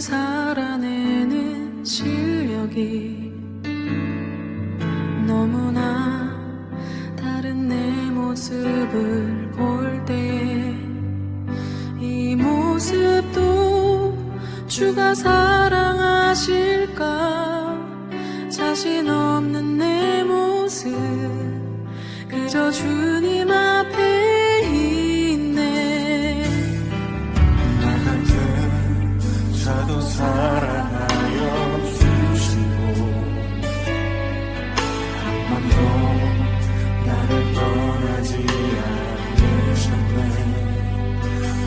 살아내는 실력이 너무나 다른 내 모습을 볼 때에 이 모습도 주가 사랑하실까? 자신 없는 내 모습 그저 주님 앞에 있네. 나 같은 자도 사랑하여 주시고 한 번도 나를 떠나지 않으셨네.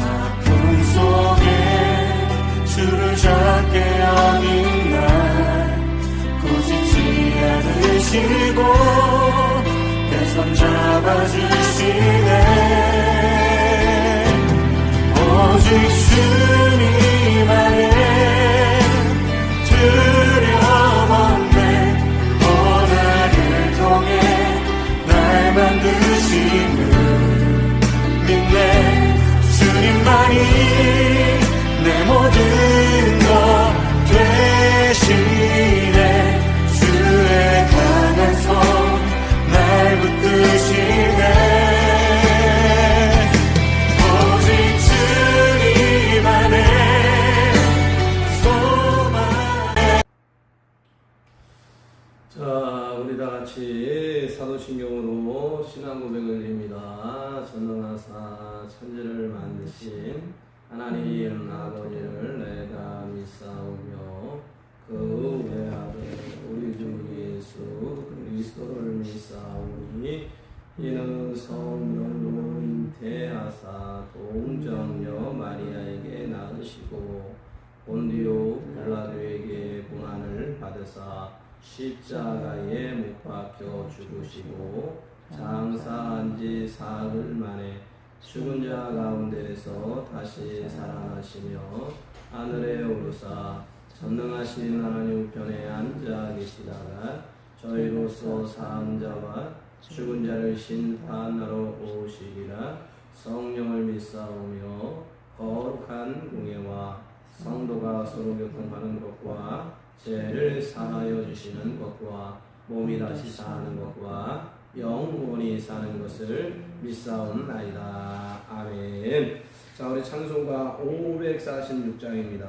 아픔 속에 주를 잡게 여긴 날 꾸짖지 않으시고 내 손 잡아주시네. 오직 주님 안에 두려움 없네. 고난을 통해 날 만드시는 믿네. 주님만이 내 모든 것 되시네. 주의 강한 손 날 붙드시네. 오직 주님 안에 소망해. 자, 우리 다 같이 사도신경으로 신앙 고백을 드립니다. 전능하사 천지를 만드신 하나님 아버지를 내가 믿사오며 그 외아들 우리 주 예수 그리스도를 믿사오니 이는 성령으로 잉태하사 동정녀 마리아에게 낳으시고 본디오 빌라도에게 고난을 받으사 십자가에 못 박혀 죽으시고 장사한 지 사흘 만에 죽은 자 가운데서 다시 살아나시며 하늘에 오르사 전능하신 하나님 우편에 앉아 계시다가 저희로서 사한 자와 죽은 자를 심판하러 오시리라. 성령을 믿사오며 거룩한 공예와 성도가 서로 교통하는 것과 죄를 사하여 주시는 것과 몸이 다시 사는 것과 영원히 사는 것을 믿사옵나이다. 아멘. 자, 우리 찬송가 546장입니다.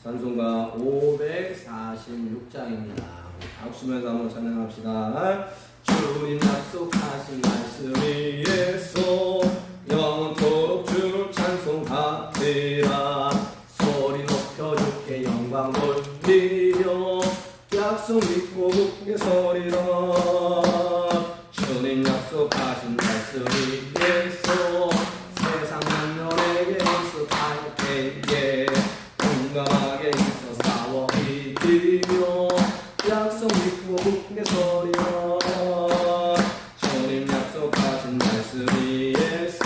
찬송가 546장입니다. 박수면서 한번 찬양합시다. 주님 약속하신 말씀 위에서 영원토록 주를 찬송하리라. 소리 높여 주께 영광 돌리며 약속 믿고 굳게 서리라. 주님 약속하신 말씀 위에서 세상 만면에게 익숙할 때에 공감하게 있어 싸워 이기며 약속 믿고 굳게 서리라. 주님 약속하신 말씀 위에서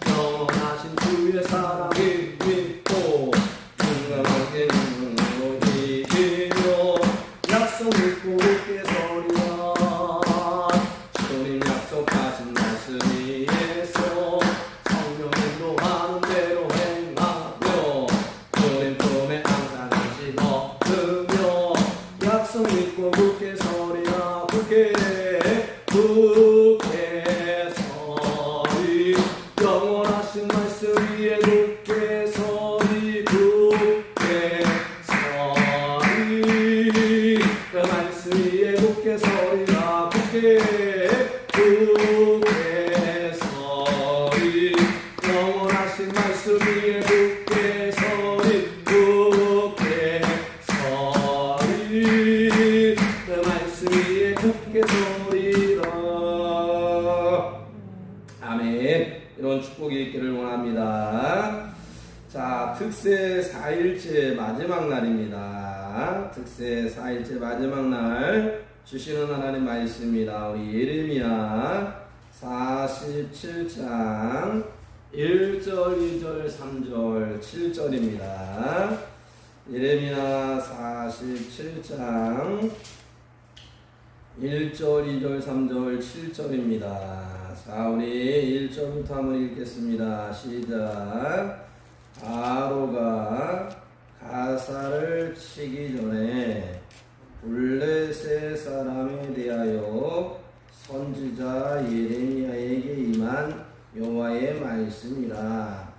영원하신 주의 사랑을 믿고 공감하게 눈으로 이기며 약속 믿고 굳게 서리라. 주님 약속하신 말씀 위에서 성령 인도하는 대로 행하며 주님 품에 항상 안식 얻으며 약속 믿고 굳게 서리라. 굳게 서리 영원하신 말씀 위에 굳게 서리. 굳게 서리 그 말씀 위에 굳게 서리라. 굳게 서리 영원하신 말씀 위에 굳게 서리. 굳게 서리 그 말씀 위에 굳게 서리라. 아멘. 이런 축복이 있기를 원합니다. 자, 특세 4일째 마지막 날입니다. 특세 4일째 마지막 날 주시는 하나님 말씀입니다. 우리 예레미야 47장 1절, 2절, 3절, 7절입니다. 예레미야 47장 1절, 2절, 3절, 7절입니다. 자, 우리 1절부터 한번 읽겠습니다. 시작. 바로가 가사를 치기 전에 블레셋 사람에 대하여 선지자 예레미야에게 임한 여호와의 말씀이라.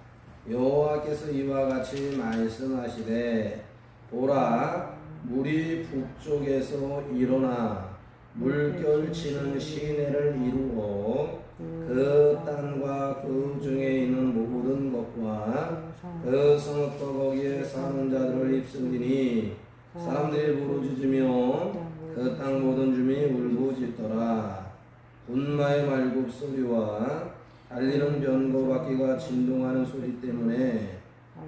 여호와께서 이와 같이 말씀하시되 보라, 물이 북쪽에서 일어나 물결치는 시내를 이루어 그 땅과 그 중에 있는 모든 것과 그 성읍과 거기에 사는 자들을 입술리니 사람들이 부르짖으며 그 땅 모든 주민이 울부짖더라. 분마의 말굽 소리와 달리는 변고바퀴가 진동하는 소리 때문에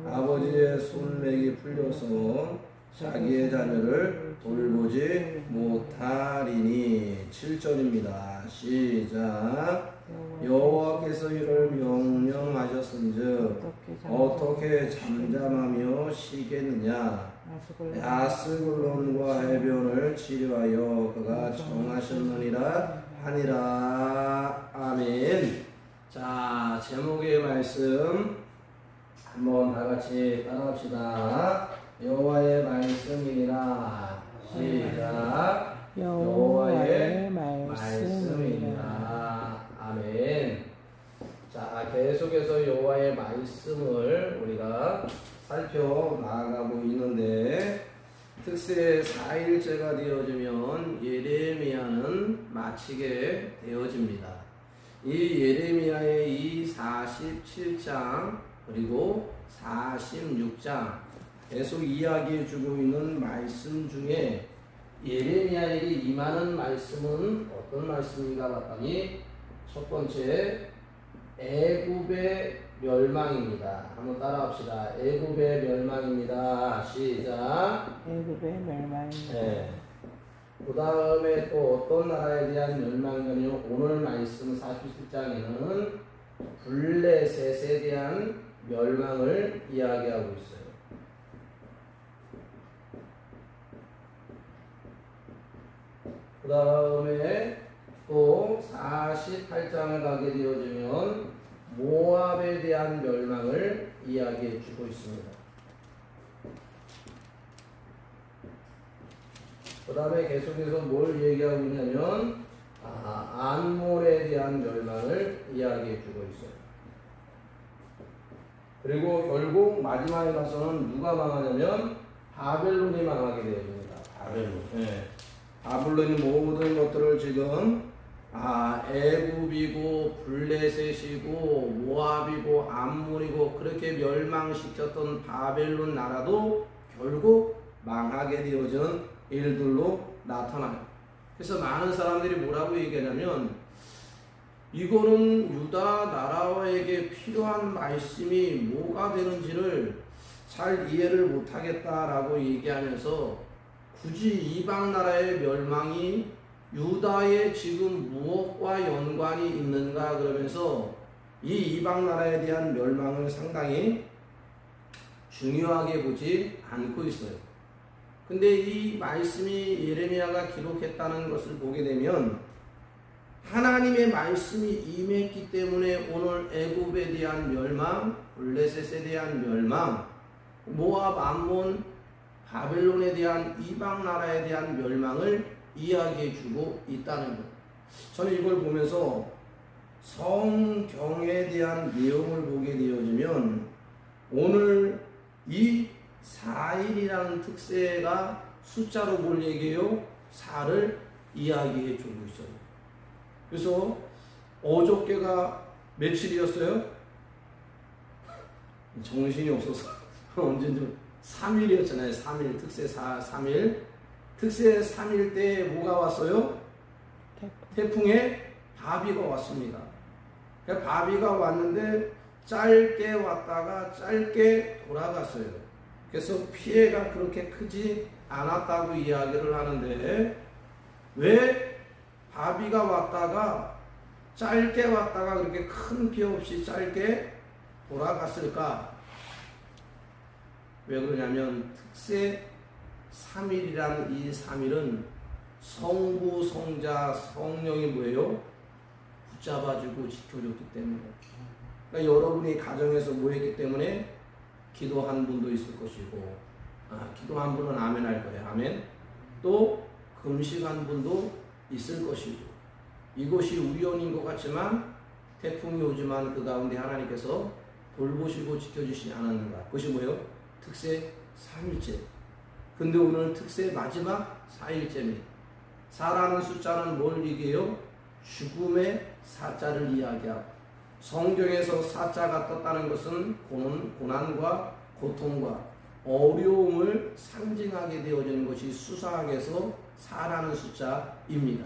아버지의 손맥이 풀려서 자기의 자녀를 돌보지 못하리니. 7절입니다. 시작. 여호와께서 이를 명령하셨은즉 어떻게 잠잠하며 쉬겠느냐. 야스굴론과 해변을 치료하여 그가 정하셨느니라 하니라. 아멘. 자, 제목의 말씀 한번 다 같이 따라합시다. 여호와의 말씀이니라. 시작. 여호와의 말씀이니라. 아멘. 자, 계속해서 여호와의 말씀을 우리가 살펴 나아가고 있는데, 특세 4일째가 되어지면 예레미야는 마치게 되어집니다. 이 예레미야의 이 47장 그리고 46장 계속 이야기해 주고 있는 말씀 중에 예레미야에게 임하는 말씀은 어떤 말씀인가 봤더니 첫 번째, 애굽의 멸망입니다. 한번 따라합시다. 애굽의 멸망입니다. 시작. 애굽의 멸망입니다. 네. 그 다음에 또 어떤 나라에 대한 멸망이냐면 오늘 말씀 47장에는 블레셋에 대한 멸망을 이야기하고 있어요. 그 다음에 또 48장을 가게 되어지면 모압에 대한 멸망을 이야기해 주고 있습니다. 그 다음에 계속해서 뭘 얘기하고 있냐면 안몬에 대한 멸망을 이야기해 주고 있어요. 그리고 결국 마지막에 가서는 누가 망하냐면 바벨론이 망하게 되어집니다. 바벨론. 네. 바벨론이 모든 것들을 지금 애굽이고 블레셋이고 모압이고 암몬이고 그렇게 멸망시켰던 바벨론 나라도 결국 망하게 되어지는 일들로 나타나요. 그래서 많은 사람들이 뭐라고 얘기하냐면 이거는 유다 나라에게 필요한 말씀이 뭐가 되는지를 잘 이해를 못하겠다라고 얘기하면서 굳이 이방 나라의 멸망이 유다의 지금 무엇과 연관이 있는가 그러면서 이 이방 나라에 대한 멸망을 상당히 중요하게 보지 않고 있어요. 근데 이 말씀이 예레미야가 기록했다는 것을 보게 되면 하나님의 말씀이 임했기 때문에 오늘 애굽에 대한 멸망, 블레셋에 대한 멸망, 모압, 암몬, 바벨론에 대한 이방 나라에 대한 멸망을 이야기해 주고 있다는 것. 저는 이걸 보면서 성경에 대한 내용을 보게 되어지면 오늘 이 4일이라는 특세가 숫자로 뭘 얘기해요? 4를 이야기해 주고 있어요. 그래서 어저께가 며칠이었어요? 정신이 없어서 언제쯤 3일이었잖아요. 3일, 특세 3일. 특세 3일 때 뭐가 왔어요? 태풍에 바비가 왔습니다. 그러니까 바비가 왔는데 짧게 왔다가 짧게 돌아갔어요. 그래서 피해가 그렇게 크지 않았다고 이야기를 하는데 왜 바비가 왔다가 짧게 왔다가 그렇게 큰 피해 없이 짧게 돌아갔을까? 왜 그러냐면 특세 3일이라는 이 3일은 성부, 성자, 성령이 뭐예요? 붙잡아주고 지켜줬기 때문에. 그러니까 여러분이 가정에서 뭐 했기 때문에 기도한 분도 있을 것이고, 기도한 분은 아멘 할 거예요. 아멘. 또 금식한 분도 있을 것이고, 이것이 우연인 것 같지만 태풍이 오지만 그 가운데 하나님께서 돌보시고 지켜주시지 않았는가. 그것이 뭐예요? 특세 3일째. 근데 오늘 특세 마지막 4일째입니다. 4라는 숫자는 뭘 얘기해요? 죽음의 사자를 이야기하고, 성경에서 사자가 떴다는 것은 고난과 고통과 어려움을 상징하게 되어지는 것이 수사학에서 4라는 숫자입니다.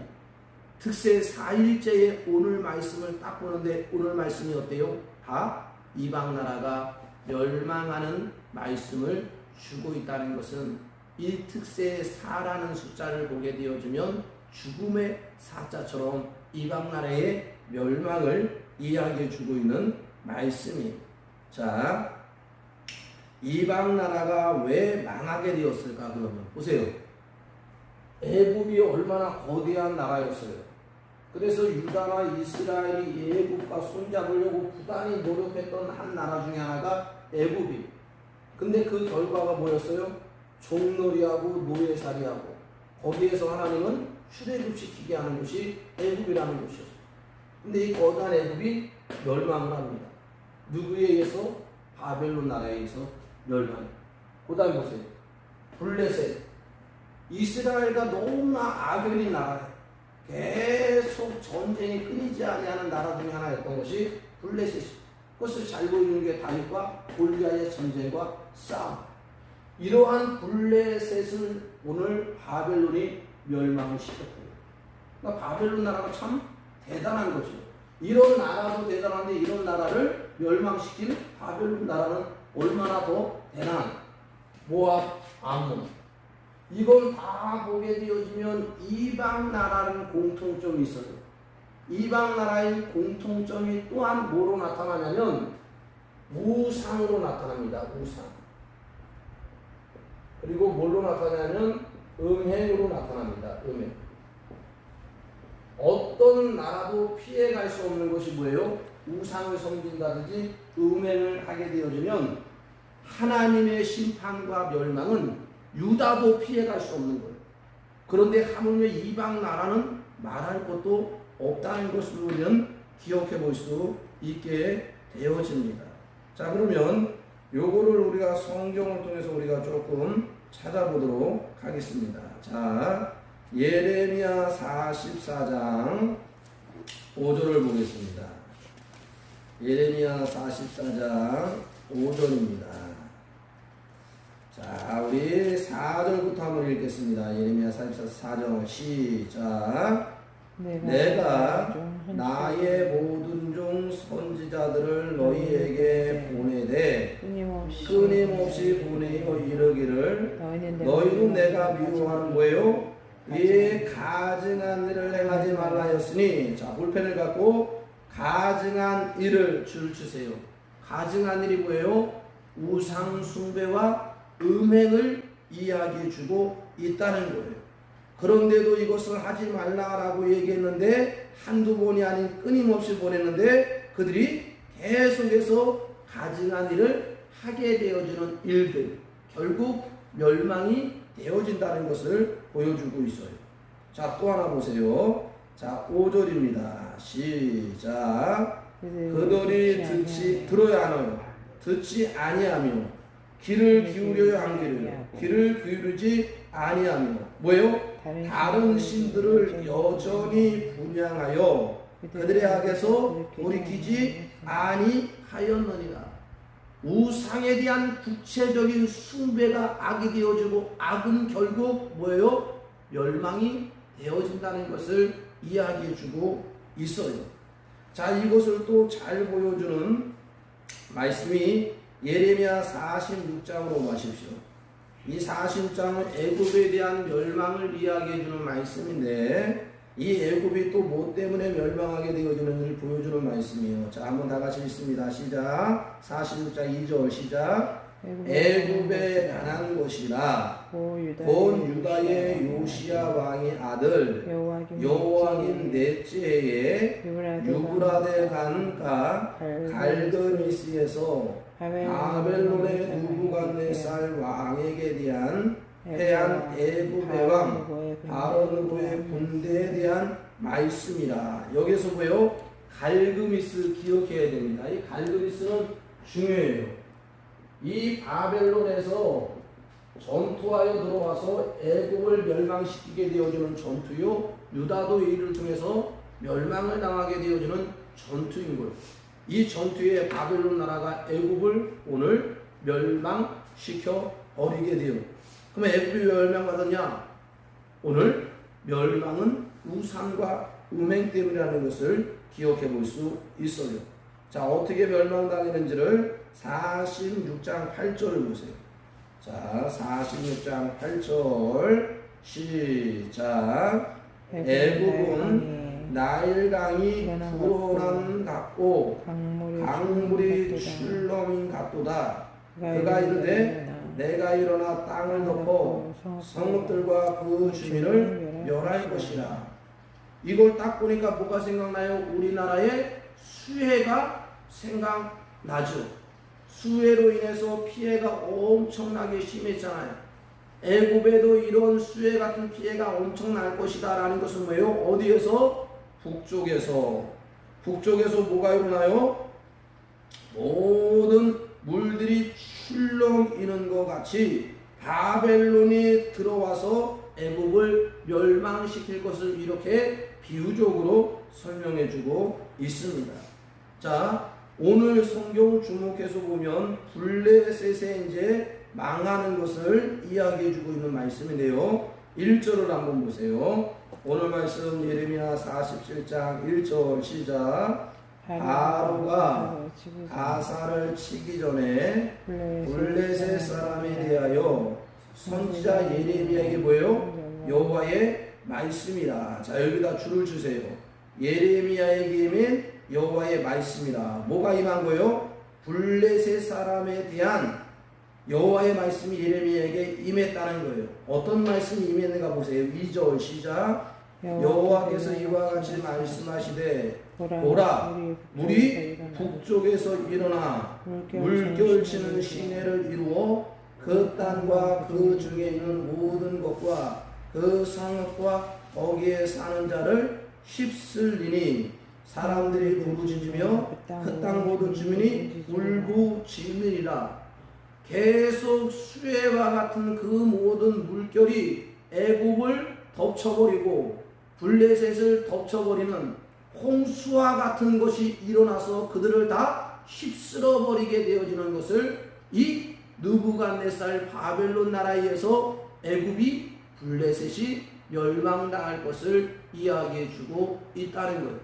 특세 4일째에 오늘 말씀을 딱 보는데 오늘 말씀이 어때요? 다 이방 나라가 멸망하는 말씀을 주고 있다는 것은 이 특세 4라는 숫자를 보게 되어지면 죽음의 사자처럼 이방 나라의 멸망을 이야기해 주고 있는 말씀이에요. 자, 이방 나라가 왜 망하게 되었을까? 그러면 보세요. 애굽이 얼마나 거대한 나라였어요. 그래서 유다나 이스라엘이 애굽과 손잡으려고 부단히 노력했던 한 나라 중에 하나가 애굽이. 근데 그 결과가 뭐였어요? 종놀이하고 노예살이하고, 거기에서 하나님은 출애굽시키게 하는 것이 애굽이라는 것이었어요. 근데 이 거대한 애굽이 멸망을 합니다. 누구에 의해서? 바벨론 나라에 의해서 멸망. 그 다음에 보세요. 블레셋. 이스라엘과 너무나 악연인 나라예요. 계속 전쟁이 끊이지 아니하는 나라 중에 하나였던 것이 블레셋이. 그것을 잘 보이는 게 다윗과 골리앗의 전쟁과 싸움. 이러한 블레셋을 오늘 바벨론이 멸망을 시켰거든요. 그러니까 바벨론 나라가 참 대단한 거죠. 이런 나라도 대단한데 이런 나라를 멸망시킨 바벨론 나라는 얼마나 더 대단한 모압, 암몬. 이걸 다 보게 되어지면 이방 나라는 공통점이 있어요. 이방 나라의 공통점이 또한 뭐로 나타나냐면 우상으로 나타납니다. 우상. 그리고 뭘로 나타나냐면 음행으로 나타납니다. 음행. 어떤 나라도 피해갈 수 없는 것이 뭐예요? 우상을 섬긴다든지 음행을 하게 되어지면 하나님의 심판과 멸망은 유다도 피해갈 수 없는 거예요. 그런데 하물며 이방 나라는 말할 것도 없다는 것을 우리는 기억해 볼 수 있게 되어집니다. 자, 그러면 요거를 우리가 성경을 통해서 우리가 조금 찾아보도록 하겠습니다. 자, 예레미야 44장 5절을 보겠습니다. 예레미야 44장 5절입니다. 자, 우리 4절부터 한번 읽겠습니다. 예레미야 44장 시작. 내가 나의 모든 종 선지자들을 너희에게 보내되 끊임없이 보내어 이르기를 너희는 내가 미워하는 뭐예요? 이 가증한 일을 행하지 말라 하였으니, 자, 볼펜을 갖고 가증한 일을 줄 주세요. 가증한 일이 뭐예요? 우상 숭배와 음행을 이야기해 주고 있다는 거예요. 그런데도 이것을 하지 말라라고 얘기했는데 한두 번이 아닌 끊임없이 보냈는데 그들이 계속해서 가증한 일을 하게 되어지는 일들, 결국 멸망이 되어진다는 것을 보여주고 있어요. 자, 또 하나 보세요. 자, 5절입니다. 시작. 그들이 들어야 하나요? 듣지 아니하며 귀를 기울여야 하기를 귀를 기울이지 아니하며 뭐예요? 다른 신들을 여전히 분양하여 그들의 악에서 돌이키지 아니하였느니라. 우상에 대한 구체적인 숭배가 악이 되어지고 악은 결국 뭐예요? 멸망이 되어진다는 것을 이야기해 주고 있어요. 자, 이것을 또 잘 보여주는 말씀이 예레미야 46장으로 가십시오. 이 46장은 애굽에 대한 멸망을 이야기해 주는 말씀인데 이 애굽이 또 뭐 때문에 멸망하게 되어지는지를 보여주는 말씀이에요. 자, 한번 다 같이 읽습니다. 시작. 46장 2절 시작. 애굽에 가난 것이라. 본 유다의 요시야 왕의 아들 여호와긴 넷째 해에 유브라데 강가 갈드미스에서 바벨론의 누부갓네살 왕에게 대한 패한 애굽의 왕 바로느고의 군대에 대한 말씀이라. 여기서 보여 갈그미스 기억해야 됩니다. 이 갈그미스는 중요해요. 이 바벨론에서 전투하여 들어와서 애굽을 멸망시키게 되어지는 전투요, 유다도 이를 통해서 멸망을 당하게 되어지는 전투인 거예요. 이 전투에 바벨론 나라가 애굽을 오늘 멸망시켜 버리게 돼요. 그러면 애굽이 왜 멸망받았냐? 오늘 멸망은 우상과 음행 때문이라는 것을 기억해 볼 수 있어요. 자, 어떻게 멸망당했는지를 46장 8절을 보세요. 자, 46장 8절 시작. 애굽은 나일강이 불어난 같고 강물이 출렁인 같도다. 그가 이르되 내가 일어나 땅을 덮어 성읍들과 그 주민을 멸할 것이라. 이걸 딱 보니까 뭐가 생각나요? 우리나라의 수해가 생각나죠. 수해로 인해서 피해가 엄청나게 심했잖아요. 애굽에도 이런 수해 같은 피해가 엄청 날 것이다 라는 것은 뭐예요? 어디에서? 북쪽에서 뭐가 일어나요? 모든 물들이 출렁이는 것 같이 바벨론이 들어와서 애굽을 멸망시킬 것을 이렇게 비유적으로 설명해 주고 있습니다. 자, 오늘 성경 주목해서 보면 블레셋에 이제 망하는 것을 이야기해 주고 있는 말씀인데요. 1절을 한번 보세요. 오늘 말씀 예레미야 47장 1절 시작. 바로가 가사를 치기 전에 블레셋 사람에 대하여 선지자 예레미야에게 뭐예요? 여호와의 말씀이라. 자, 여기다 줄을 주세요. 예레미야에게 임한 여호와의 말씀이라. 뭐가 임한 거예요? 블레셋 사람에 대한 여호와의 말씀이 예레미야에게 임했다는 거예요. 어떤 말씀이 임했는가 보세요. 2절 시작. 여호와께서 이와 같이 말씀하시되 보라, 물이 북쪽에서 일어나 물결치는 시내를 이루어 그 땅과 그 중에 있는 모든 것과 그 성읍과 거기에 사는 자를 휩쓸리니 사람들이 부르짖으며 그 땅 모든 주민이 울부짖으리라. 계속 수해와 같은 그 모든 물결이 애굽을 덮쳐버리고 블레셋을 덮쳐버리는 홍수와 같은 것이 일어나서 그들을 다 휩쓸어 버리게 되어지는 것을 이 느부갓네살 바벨론 나라에 의해서 애굽이 블레셋이 멸망당할 것을 이야기해 주고 있다는 거예요.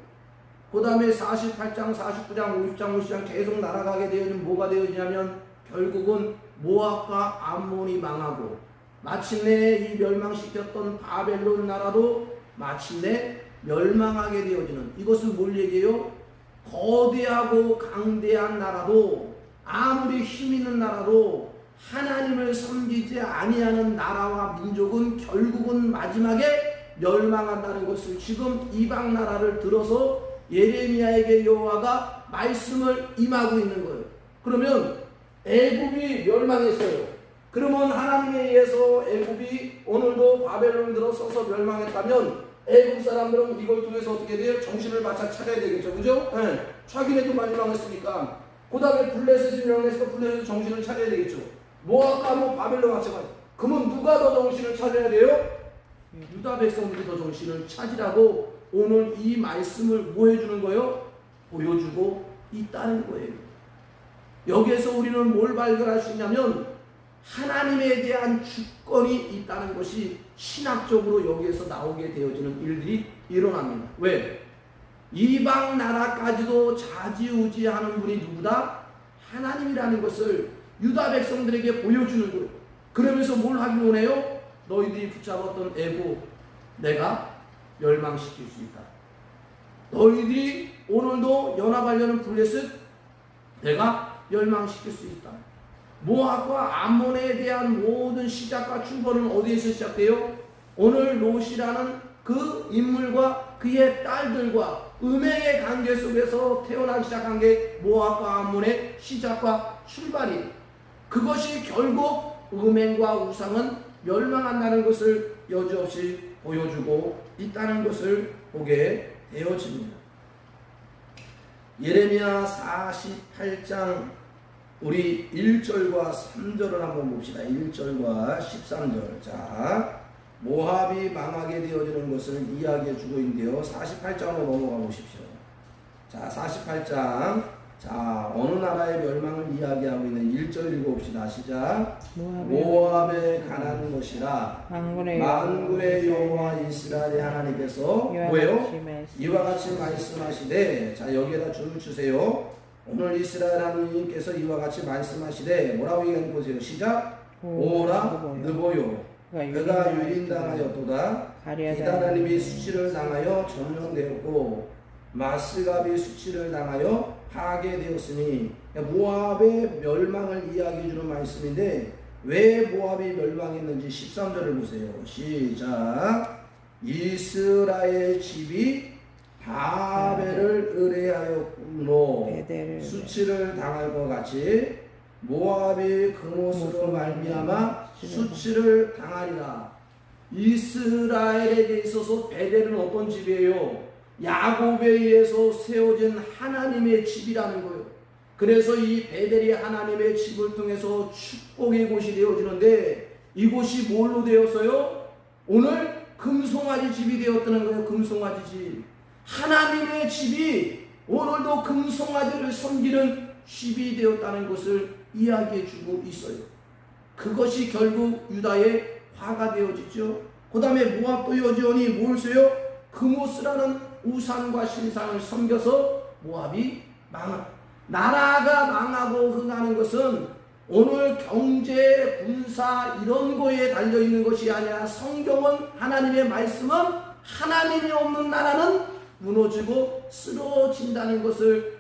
그 다음에 48장, 49장, 50장, 50장 계속 날아가게 되어지면 뭐가 되어지냐면 결국은 모압과 암몬이 망하고 마침내 이 멸망시켰던 바벨론 나라도 마침내 멸망하게 되어지는, 이것은 뭘 얘기해요? 거대하고 강대한 나라도 아무리 힘 있는 나라도 하나님을 섬기지 아니하는 나라와 민족은 결국은 마지막에 멸망한다는 것을 지금 이방 나라를 들어서 예레미야에게 여호와가 말씀을 임하고 있는 거예요. 그러면 애굽이 멸망했어요. 그러면 하나님에 의해서 애굽이 오늘도 바벨론에 들어서서 멸망했다면 애굽 사람들은 이걸 통해서 어떻게 돼요? 정신을 바짝 차려야 되겠죠. 그죠? 네. 자기네도 많이 망했으니까. 그 다음에 블레셋이 멸망했으니까 블레셋도 정신을 차려야 되겠죠. 모압과 뭐 바벨론 마찬가지. 그러면 누가 더 정신을 차려야 돼요? 유다 백성들이 더 정신을 차리라고 오늘 이 말씀을 뭐 해주는 거예요? 보여주고 있다는 거예요. 여기에서 우리는 뭘 발견할 수 있냐면 하나님에 대한 주권이 있다는 것이 신학적으로 여기에서 나오게 되어지는 일들이 일어납니다. 왜? 이방 나라까지도 좌지우지하는 분이 누구다? 하나님이라는 것을 유다 백성들에게 보여주는 거예요. 그러면서 뭘 하기 원해요? 너희들이 붙잡았던 애굽 내가 멸망시킬 수 있다. 너희들이 오늘도 연합하려는 블레셋 내가 멸망시킬 수 있다. 모압과 암몬에 대한 모든 시작과 출발은 어디에서 시작돼요? 오늘 롯이라는 그 인물과 그의 딸들과 음행의 관계 속에서 태어나기 시작한 게 모압과 암몬의 시작과 출발이에요. 그것이 결국 음행과 우상은 멸망한다는 것을 여지없이 보여주고 있다는 것을 보게 되어집니다. 예레미야 48장 우리 1절과 3절을 한번 봅시다. 1절과 13절. 자, 모압이 망하게 되어지는 것을 이야기해 주고 있는데요. 48장으로 넘어가 보십시오. 자, 48장. 자, 어느 나라의 멸망을 이야기하고 있는 1절 읽어봅시다. 시작. 모압에 관한 것이라 만군의 여호와 이스라엘의 하나님께서 뭐예요? 이와 같이 말씀하시되, 자, 여기에다 줄을 주세요. 오늘 이스라엘 하나님께서 이와 같이 말씀하시되 뭐라고 얘기하는 보세요. 시작. 오라 느보요 그가 유린당하였도다. 기단 하나님이 수치를 당하여 점령되었고 마스갑이 수치를 당하여 파괴되었으니, 모압의 멸망을 이야기해 주는 말씀인데 왜 모압이 멸망했는지 13절을 보세요. 시작. 이스라엘 집이 바벨을 의뢰하였구노. 수치를 당할 것 같이 모압이 그못으로 말미암아 수치를 당하리라. 이스라엘에게 있어서 베델은 어떤 집이에요? 야곱에 의해서 세워진 하나님의 집이라는 거예요. 그래서 이 베델이 하나님의 집을 통해서 축복의 곳이 되어지는데, 이곳이 뭘로 되었어요? 오늘 금송아지 집이 되었다는 거예요. 금송아지 집. 하나님의 집이 오늘도 금송아지를 섬기는 집이 되었다는 것을 이야기해 주고 있어요. 그것이 결국 유다의 화가 되어지죠. 그 다음에 모압도 여전히 뭘 써요? 그모스라는 우상과 신상을 섬겨서 모압이 나라가 망하고 흥하는 것은 오늘 경제, 군사 이런 거에 달려있는 것이 아니라, 성경은 하나님의 말씀은 하나님이 없는 나라는 무너지고 쓰러진다는 것을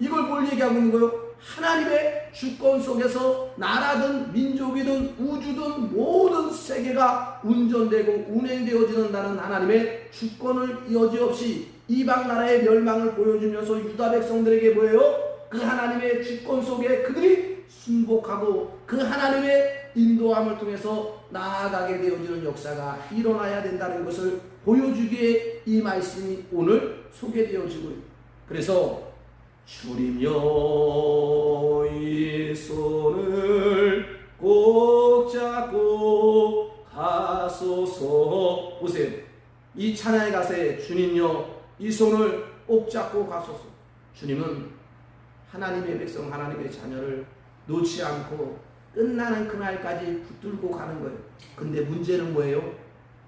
이걸 뭘 얘기하고 있는 거예요? 하나님의 주권 속에서 나라든 민족이든 우주든 모든 세계가 운전되고 운행되어지는다는 하나님의 주권을 여지없이 이방 나라의 멸망을 보여주면서 유다 백성들에게 뭐예요? 그 하나님의 주권 속에 그들이 순복하고 그 하나님의 인도함을 통해서 나아가게 되어지는 역사가 일어나야 된다는 것을 보여주기에 이 말씀이 오늘 소개되어지고 있습니다. 그래서 주님여 이 손을 꼭 잡고 가소서. 보세요. 이 찬양의 가사에 주님여 이 손을 꼭 잡고 가소서. 주님은 하나님의 백성, 하나님의 자녀를 놓지 않고 끝나는 그날까지 붙들고 가는 거예요. 근데 문제는 뭐예요?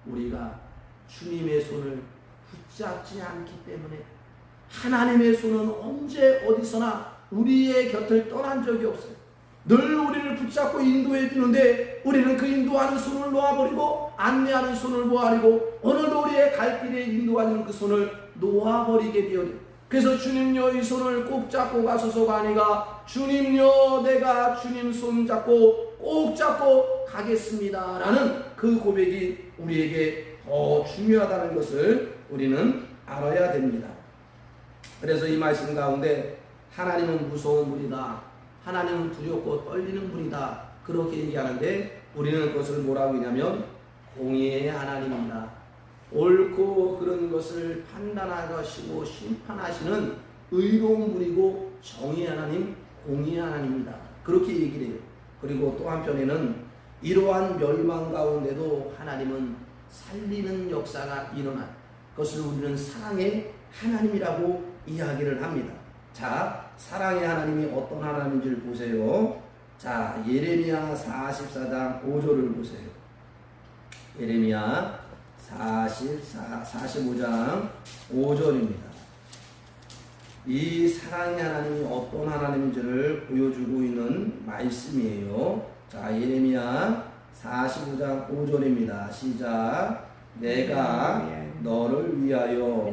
우리가 주님의 손을 붙잡지 않기 때문에. 하나님의 손은 언제 어디서나 우리의 곁을 떠난 적이 없어요. 늘 우리를 붙잡고 인도해 주는데 우리는 그 인도하는 손을 놓아버리고 안내하는 손을 놓아버리고 오늘도 우리의 갈 길에 인도하는 그 손을 놓아버리게 되어요. 그래서 주님여 이 손을 꼭 잡고 가소서가 아니라 주님여 내가 주님 손 잡고 꼭 잡고 가겠습니다 라는 그 고백이 우리에게 더 중요하다는 것을 우리는 알아야 됩니다. 그래서 이 말씀 가운데 하나님은 무서운 분이다, 하나님은 두렵고 떨리는 분이다, 그렇게 얘기하는데 우리는 그것을 뭐라고 하냐면 공의의 하나님입니다. 옳고 그런 것을 판단하시고 심판하시는 의로운 분이고 정의의 하나님, 공의의 하나님입니다. 그렇게 얘기를 해요. 그리고 또 한편에는 이러한 멸망 가운데도 하나님은 살리는 역사가 일어난 그것을 우리는 사랑의 하나님이라고 이야기를 합니다. 자, 사랑의 하나님이 어떤 하나님인지를 보세요. 자, 예레미야 44장 5절을 보세요. 예레미야 45장 5절입니다. 이 사랑의 하나님이 어떤 하나님인지를 보여주고 있는 말씀이에요. 자, 예레미야 45장 5절입니다. 시작. 내가 너를 위하여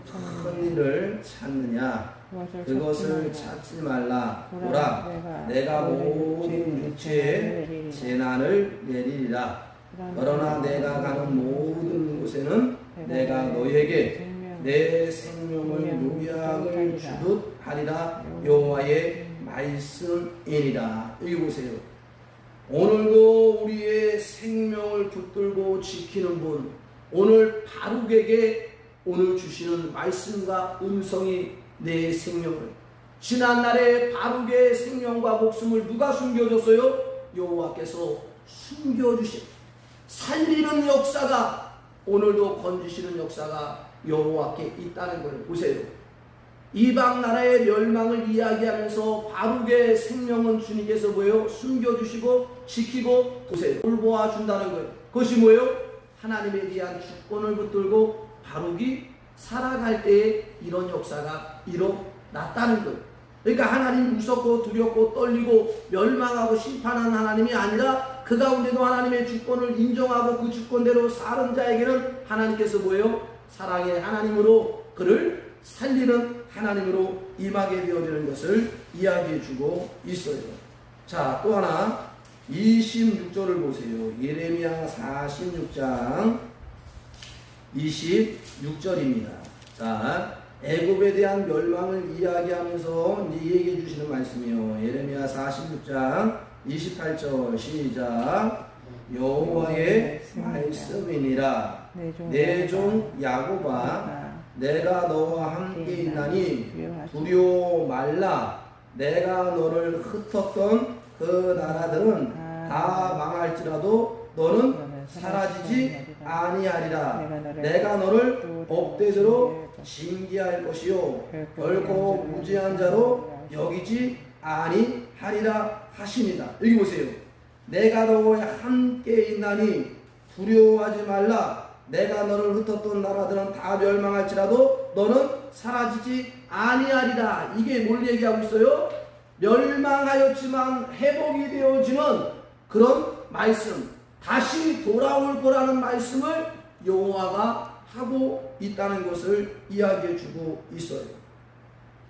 큰 일을 찾느냐. 그것을 찾지 말라. 보라, 내가 모든 육체에 재난을 내리리라. 그러나 내가 가는 모든 곳에는 내가 너희에게 내 생명을 노약을 주듯 하리라. 여호와의 말씀이니라. 여기 보세요. 오늘도 우리의 생명을 붙들고 지키는 분, 오늘 바룩에게 오늘 주시는 말씀과 음성이 내 생명을, 지난날에 바룩의 생명과 목숨을 누가 숨겨줬어요? 여호와께서 숨겨주신 살리는 역사가, 오늘도 건지시는 역사가 여호와께 있다는 거예요. 보세요. 이방 나라의 멸망을 이야기하면서 바룩의 생명은 주님께서 뭐예요? 숨겨주시고 지키고 보세요. 돌보아 준다는 거예요. 그것이 뭐예요? 하나님에 대한 주권을 붙들고 바룩이 살아갈 때에 이런 역사가 일어났다는 거예요. 그러니까 하나님 무섭고 두렵고 떨리고 멸망하고 심판하는 하나님이 아니라 그 가운데도 하나님의 주권을 인정하고 그 주권대로 사는 자에게는 하나님께서 뭐예요? 사랑의 하나님으로 그를 살리는 하나님으로 임하게 되어지는 것을 이야기해 주고 있어요. 자, 또 하나 26절을 보세요. 예레미야 46장 26절입니다. 자, 애굽에 대한 멸망을 이야기하면서 얘기해 주시는 말씀이요. 예레미야 46장 28절 시작. 여호와의 말씀이니라. 내 종 야곱아, 내가 너와 함께 있나니 두려워 말라. 내가 너를 흩었던 그 나라들은 다 망할지라도 너는 사라지지 아니하리라. 내가 너를 업대대로 징계할 것이요 결코 무죄한 자로 여기지 아니하리라 하시니라. 여기 보세요. 내가 너와 함께 있나니 두려워하지 말라. 내가 너를 흩었던 나라들은 다 멸망할지라도 너는 사라지지 아니하리라. 이게 뭘 얘기하고 있어요? 멸망하였지만 회복이 되어지는 그런 말씀, 다시 돌아올 거라는 말씀을 여호와가 하고 있다는 것을 이야기해 주고 있어요.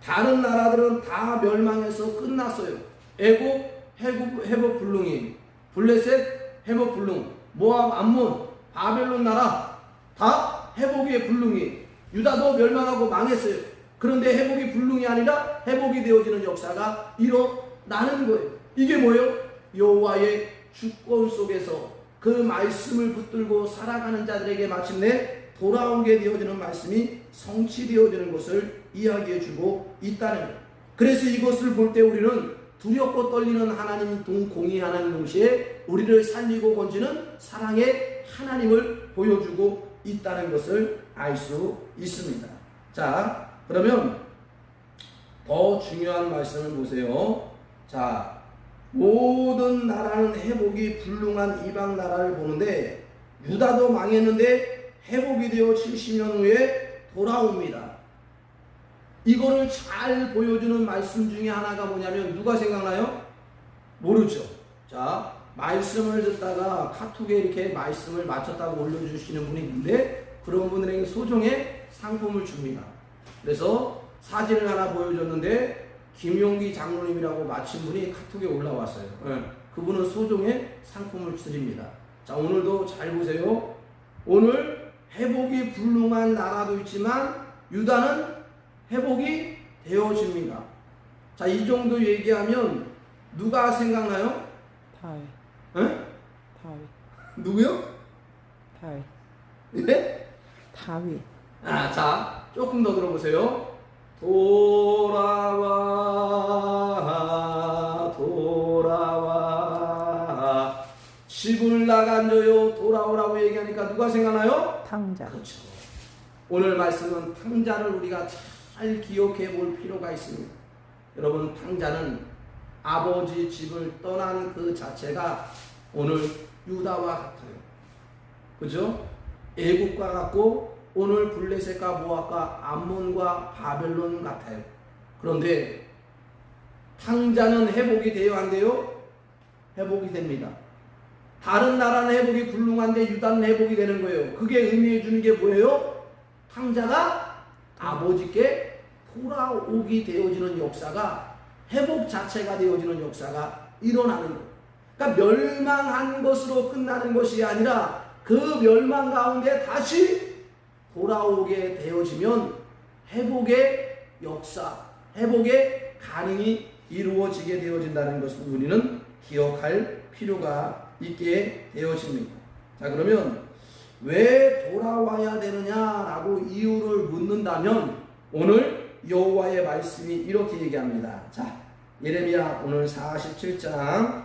다른 나라들은 다 멸망해서 끝났어요. 애굽 회복 불능이, 블레셋 회복 불능, 모압 암몬 바벨론 나라 다 회복이 불능이, 유다도 멸망하고 망했어요. 그런데 회복이 불능이 아니라 회복이 되어지는 역사가 일어나는 거예요. 이게 뭐예요? 여호와의 주권 속에서 그 말씀을 붙들고 살아가는 자들에게 마침내 돌아오게 되어지는 말씀이 성취되어지는 것을 이야기해 주고 있다는 거예요. 그래서 이것을 볼 때 우리는 두렵고 떨리는 하나님 공의 하나님 동시에 우리를 살리고 건지는 사랑의 하나님을 보여주고 있다는 것을 알 수 있습니다. 자, 그러면 더 중요한 말씀을 보세요. 자, 모든 나라는 회복이 불능한 이방 나라를 보는데 유다도 망했는데 회복이 되어 70년 후에 돌아옵니다. 이거를 잘 보여주는 말씀 중에 하나가 뭐냐면 누가 생각나요? 모르죠. 자, 말씀을 듣다가 카톡에 이렇게 말씀을 맞췄다고 올려주시는 분이 있는데 그런 분들에게 소정의 상품을 줍니다. 그래서 사진을 하나 보여줬는데 김용기 장로님이라고 마친 분이 카톡에 올라왔어요. 그분은 소정의 상품을 드립니다. 자, 오늘도 잘 보세요. 오늘 회복이 불능한 나라도 있지만 유다는 회복이 되어집니다. 자, 이 정도 얘기하면 누가 생각나요? 다윗. 응? 다윗. 누구요? 다윗. 네? 다윗. 자, 조금 더 들어보세요. 돌아와 돌아와 집을 나간 자여 돌아오라고 얘기하니까 누가 생각나요? 탕자. 그렇죠. 오늘 말씀은 탕자를 우리가 잘 기억해 볼 필요가 있습니다. 여러분, 탕자는 아버지 집을 떠난 그 자체가 오늘 유다와 같아요. 그죠? 애국과 같고 오늘 블레셋과 모압과 암몬과 바벨론 같아요. 그런데 탕자는 회복이 돼요, 안 돼요? 회복이 됩니다. 다른 나라는 회복이 불능한데 유다는 회복이 되는 거예요. 그게 의미해 주는 게 뭐예요? 탕자가 아버지께 돌아오게 되어지는 역사가, 회복 자체가 되어지는 역사가 일어나는 거예요. 그러니까 멸망한 것으로 끝나는 것이 아니라 그 멸망 가운데 다시 돌아오게 되어지면 회복의 역사, 회복의 가능이 이루어지게 되어진다는 것을 우리는 기억할 필요가 있게 되어집니다. 자, 그러면 왜 돌아와야 되느냐라고 이유를 묻는다면 오늘 여호와의 말씀이 이렇게 얘기합니다. 자, 예레미야 오늘 47장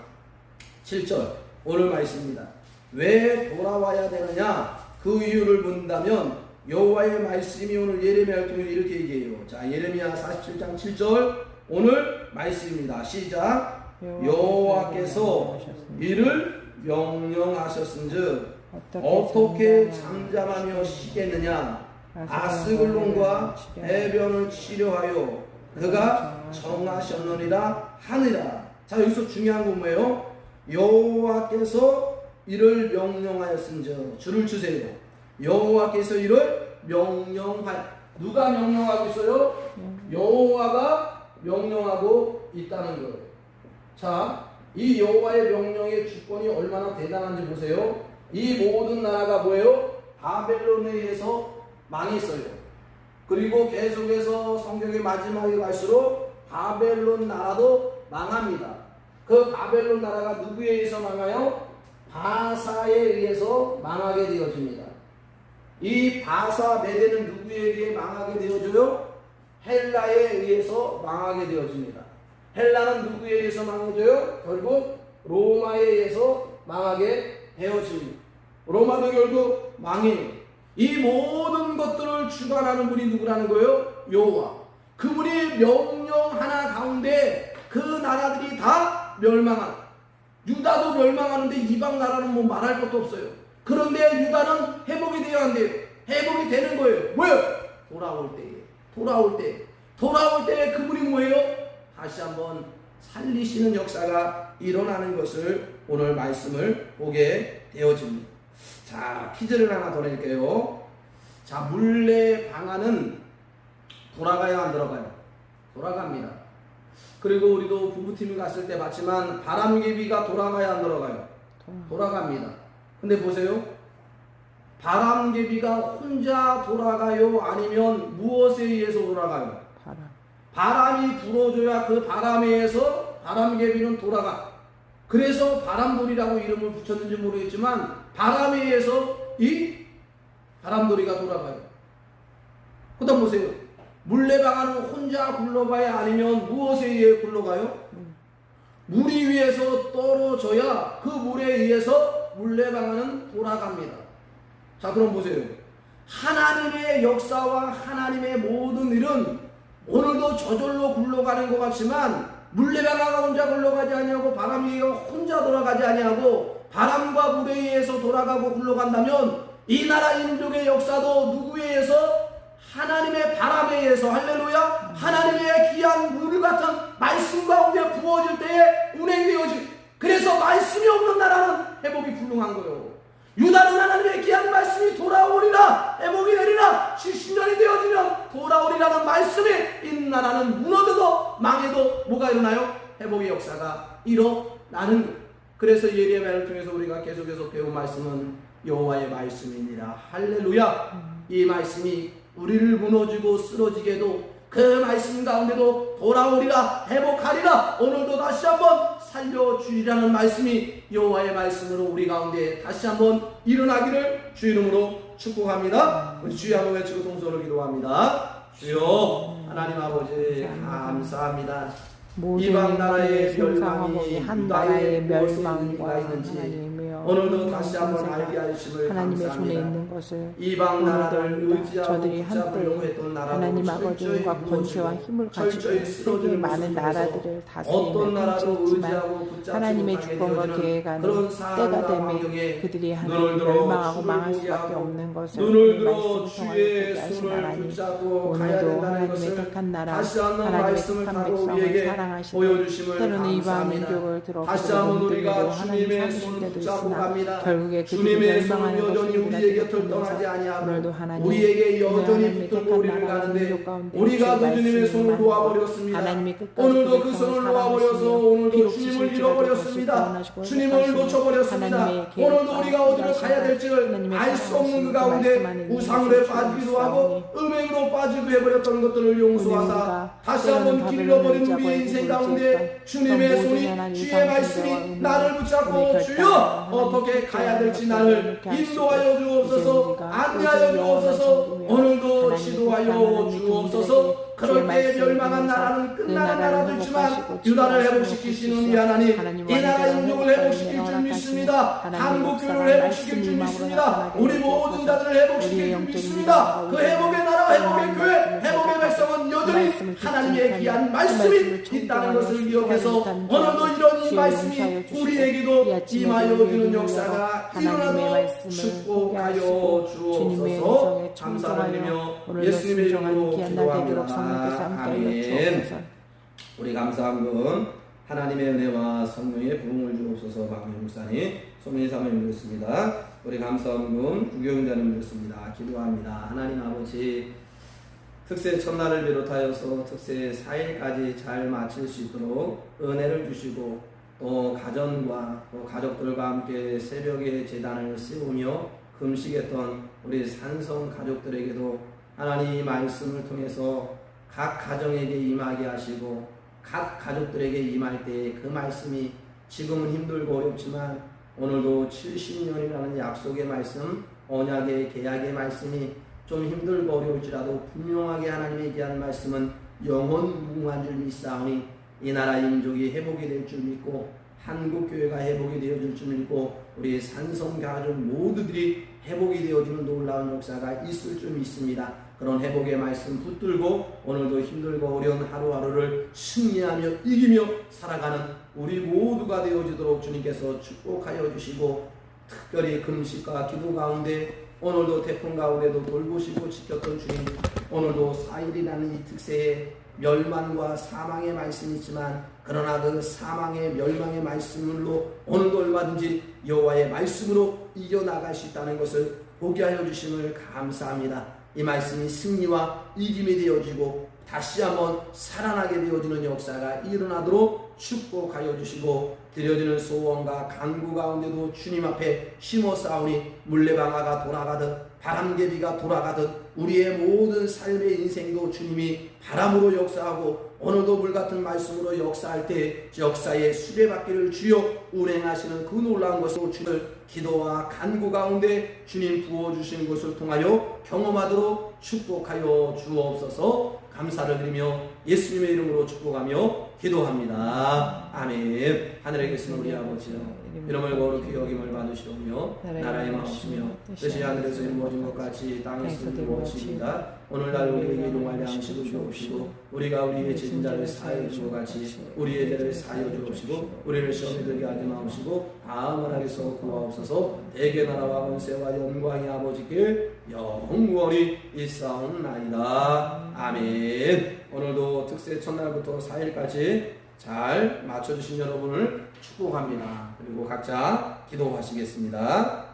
7절 오늘 말씀입니다. 왜 돌아와야 되느냐 그 이유를 묻는다면 여호와의 말씀이 오늘 예레미야를 통해 이렇게 얘기해요. 자, 예레미야 47장 7절 오늘 말씀입니다. 시작. 여호와께서 이를 명령하셨은즉 어떻게 잠잠하며 쉬겠느냐. 아스글론과 해변을 치료하여 그가 정하셨느니라 하니라. 자, 여기서 중요한 건 뭐예요? 여호와께서 이를 명령하였은즉, 줄을 주세요. 여호와께서 이를 누가 명령하고 있어요? 여호와가 명령하고 있다는 거예요. 자, 이 여호와의 명령의 주권이 얼마나 대단한지 보세요. 이 모든 나라가 뭐예요? 바벨론에 의해서 망했어요. 그리고 계속해서 성경의 마지막에 갈수록 바벨론 나라도 망합니다. 그 바벨론 나라가 누구에 의해서 망해요? 바사에 의해서 망하게 되어집니다. 이 바사 메대는 누구에게 망하게 되어져요? 헬라에 의해서 망하게 되어집니다. 헬라는 누구에 의해서 망해져요? 결국 로마에 의해서 망하게 되어집니다. 로마도 결국 망해요. 이 모든 것들을 주관하는 분이 누구라는 거예요? 여호와. 그분이 명령 하나 가운데 그 나라들이 다 멸망한, 유다도 멸망하는데 이방 나라는 뭐 말할 것도 없어요. 그런데 유다는 회복이 되어야 한대요. 회복이 되는 거예요. 뭐예요? 돌아올 때 그분이 뭐예요? 다시 한번 살리시는 역사가 일어나는 것을 오늘 말씀을 보게 되어집니다. 자, 퀴즈를 하나 더 낼게요. 자, 물레 방아는 돌아가요, 안 돌아가요? 돌아갑니다. 그리고 우리도 부부팀이 갔을 때 봤지만 바람개비가 돌아가요, 안 돌아가요? 돌아갑니다. 근데 보세요. 바람개비가 혼자 돌아가요? 아니면 무엇에 의해서 돌아가요? 바람이 불어줘야 그 바람에 의해서 바람개비는 돌아가. 그래서 바람돌이라고 이름을 붙였는지 모르겠지만 바람에 의해서 이 바람돌이가 돌아가요. 그 다음 보세요. 물레방아는 혼자 굴러가야 아니면 무엇에 의해 굴러가요? 물이 위에서 떨어져야 그 물에 의해서 물레방아는 돌아갑니다. 자, 그럼 보세요. 하나님의 역사와 하나님의 모든 일은 오늘도 저절로 굴러가는 것 같지만 물레방아가 혼자 굴러가지 아니하고 바람이 혼자 돌아가지 아니하고 바람과 물에 의해서 돌아가고 굴러간다면 이 나라 인족의 역사도 누구에 의해서? 하나님의 바람에 의해서, 할렐루야, 하나님의 귀한 물 같은 말씀 가운데 부어질 때에 운행되어지. 그래서 말씀이 없는 나라는 회복이 불능한 거예요. 유다는 하나님의 귀한 말씀이 돌아오리라, 회복이 되리라, 70년이 되어지면 돌아오리라는 말씀이 있는 나라는 무너져도 망해도 뭐가 일어나요? 회복의 역사가 일어나는 거예요. 그래서 예레미야를 통해서 우리가 계속해서 배운 말씀은 여호와의 말씀이니라. 할렐루야. 이 말씀이 우리를 무너지고 쓰러지게도 그 말씀 가운데도 돌아오리라, 회복하리라, 오늘도 다시 한번 살려주리라는 말씀이 여호와의 말씀으로 우리 가운데 다시 한번 일어나기를 주 이름으로 축복합니다. 우리 주여 한번 외치고 동서로 기도합니다. 주여 하나님 아버지 감사합니다. 이방 나라의 멸망이 한 나라의 멸망과 있는지 오늘도 다시 한번 알게 하심을 하나님의 손에 감사합니다. 있는 것을 이방 나라를 의지하고 저들이 한때 하나님 아버지와 권세와 힘을 가지고 세계의 많은 나라들을 다스리며 통치했지만 하나님의 주권과 계획하는 때가 되면 그들이 하나님 멸망하고 망할 수밖에 없는 것을 그 말씀을 통하여 보게 하신 하나님, 오늘도 하나님의 택한 나라, 하나님의 택한 백성을 사랑하는 사랑하시고 보여주심을 때로는 이방 감사합니다. 민족을 들어 다시 한번 우리가 하나님 주님의 삼으실 손을 때도 붙잡고 있으나 갑니다. 결국에 그들이 주님의 손은 멸망하는 여전히 것을 우리의 곁을 생각하면서 떠나지 아니하고 오늘도 하나님 우리에게 여전히 하나님의 붙들고 택한 우리를 나라 가는데 민족 가운데 우리가 그 주의 주님의 말씀을 손을 만들고 놓아버렸습니다. 하나님의 끝까지 오늘도 그 그의 손을 성을 놓아버려서 사랑하시며 오늘도 비록 주님을 지실지라도 잃어버렸습니다. 다시 구원하시고 주님을 회복하시며 놓쳐버렸습니다. 하나님의 오늘도 계획과 우리가 어디로 인도하심과 가야 될지를 하나님의 알 수 없는 그 사랑하심과 가운데 말씀 안에 우상으로 있는 빠지기도 하고 사랑이 음행으로 빠지고 해버렸던 것들을 용서하사 다시 한번 길 잃어버린 우리의 인생 가운데 주님의 손이 주의 말씀이 나를 붙잡고 주여 어떻게 가야 될지 나를 인도하여 주옵소서 안내하여 주옵소서 오늘도 지도하여 주옵소서 그렇게 멸망한 나라는 끝나는 나라도 있지만 유다를 회복시키시는 이 하나님 이 나라 민족을 회복시킬 줄 믿습니다. 한국교회를 회복시킬 줄 믿습니다. 우리 모든 자들을 회복시킬 줄 믿습니다. 그 회복의 나라 회복의 교회 회복의 백성은 여전히 하나님의 귀한 말씀이 있다는 것을 기억해서 오늘도 이런 이 말씀이 우리에게도 임하여 주는 역사가 일어나도록 축복하여 주옵소서. 감사드리며 예수님의 이름으로 기도합니다. 아멘. 우리 감사함은 하나님의 은혜와 성령의 부흥을 주옵소서. 박명 목사님 소민희 사모님 드렸습니다. 우리 감사함은 구경자님 드렸습니다. 기도합니다. 하나님 아버지 특세 첫날을 비롯하여서 특세 4일까지 잘 마칠 수 있도록 은혜를 주시고 또 가정과 또 가족들과 함께 새벽에 제단을 세우며 금식했던 우리 산성 가족들에게도 하나님 말씀을 통해서 각 가정에게 임하게 하시고 각 가족들에게 임할 때 그 말씀이 지금은 힘들고 어렵지만 오늘도 70년이라는 약속의 말씀, 언약의 계약의 말씀이 좀 힘들고 어려울지라도 분명하게 하나님의 얘기하는 말씀은 영원 무궁한 줄 믿사오니 이 나라 민족이 회복이 될 줄 믿고 한국교회가 회복이 되어질 줄 믿고 우리 산성 가족 모두들이 회복이 되어지는 놀라운 역사가 있을 줄 믿습니다. 그런 회복의 말씀 붙들고 오늘도 힘들고 어려운 하루하루를 승리하며 이기며 살아가는 우리 모두가 되어지도록 주님께서 축복하여 주시고 특별히 금식과 기도 가운데 오늘도 태풍 가운데도 돌보시고 지켰던 주님 오늘도 4일이라는 이 특세에 멸망과 사망의 말씀이 있지만 그러나 그 사망의 멸망의 말씀으로 오늘도 얼마든지 여호와의 말씀으로 이겨나갈 수 있다는 것을 보게 하여 주심을 감사합니다. 이 말씀이 승리와 이김이 되어지고 다시 한번 살아나게 되어지는 역사가 일어나도록 축복하여 주시고 드려지는 소원과 간구 가운데도 주님 앞에 심어 싸우니 물레방아가 돌아가듯 바람개비가 돌아가듯 우리의 모든 삶의 인생도 주님이 바람으로 역사하고 오늘도 물같은 말씀으로 역사할 때 역사의 수레바퀴를 주여 운행하시는 그 놀라운 것을 주를 기도와 간구 가운데 주님 부어주시는 것을 통하여 경험하도록 축복하여 주옵소서. 감사를 드리며 예수님의 이름으로 축복하며 기도합니다. 아멘. 하늘에 계신 우리 아버지여 이름을 거룩히 여김을 받으시오며 나라의 마옵시며 뜻이 하늘에서 이루어진 것 같이 땅에서 이루어집니다. 오늘날 우리에게 일용할 양식을 주옵시고 우리가 우리의 죄인자를 사하여 주고 같이 우리의 죄를 사하여 주옵시고 우리를 시험에 들게 하지 마옵시고 다음을 하게서 구하옵소서. 대개 나라와 권세와 영광이 아버지께 영원히 있사옵나이다. 아멘. 오늘도 특세 첫날부터 4일까지 잘 맞춰주신 여러분을 축복합니다. 그리고 각자 기도하시겠습니다.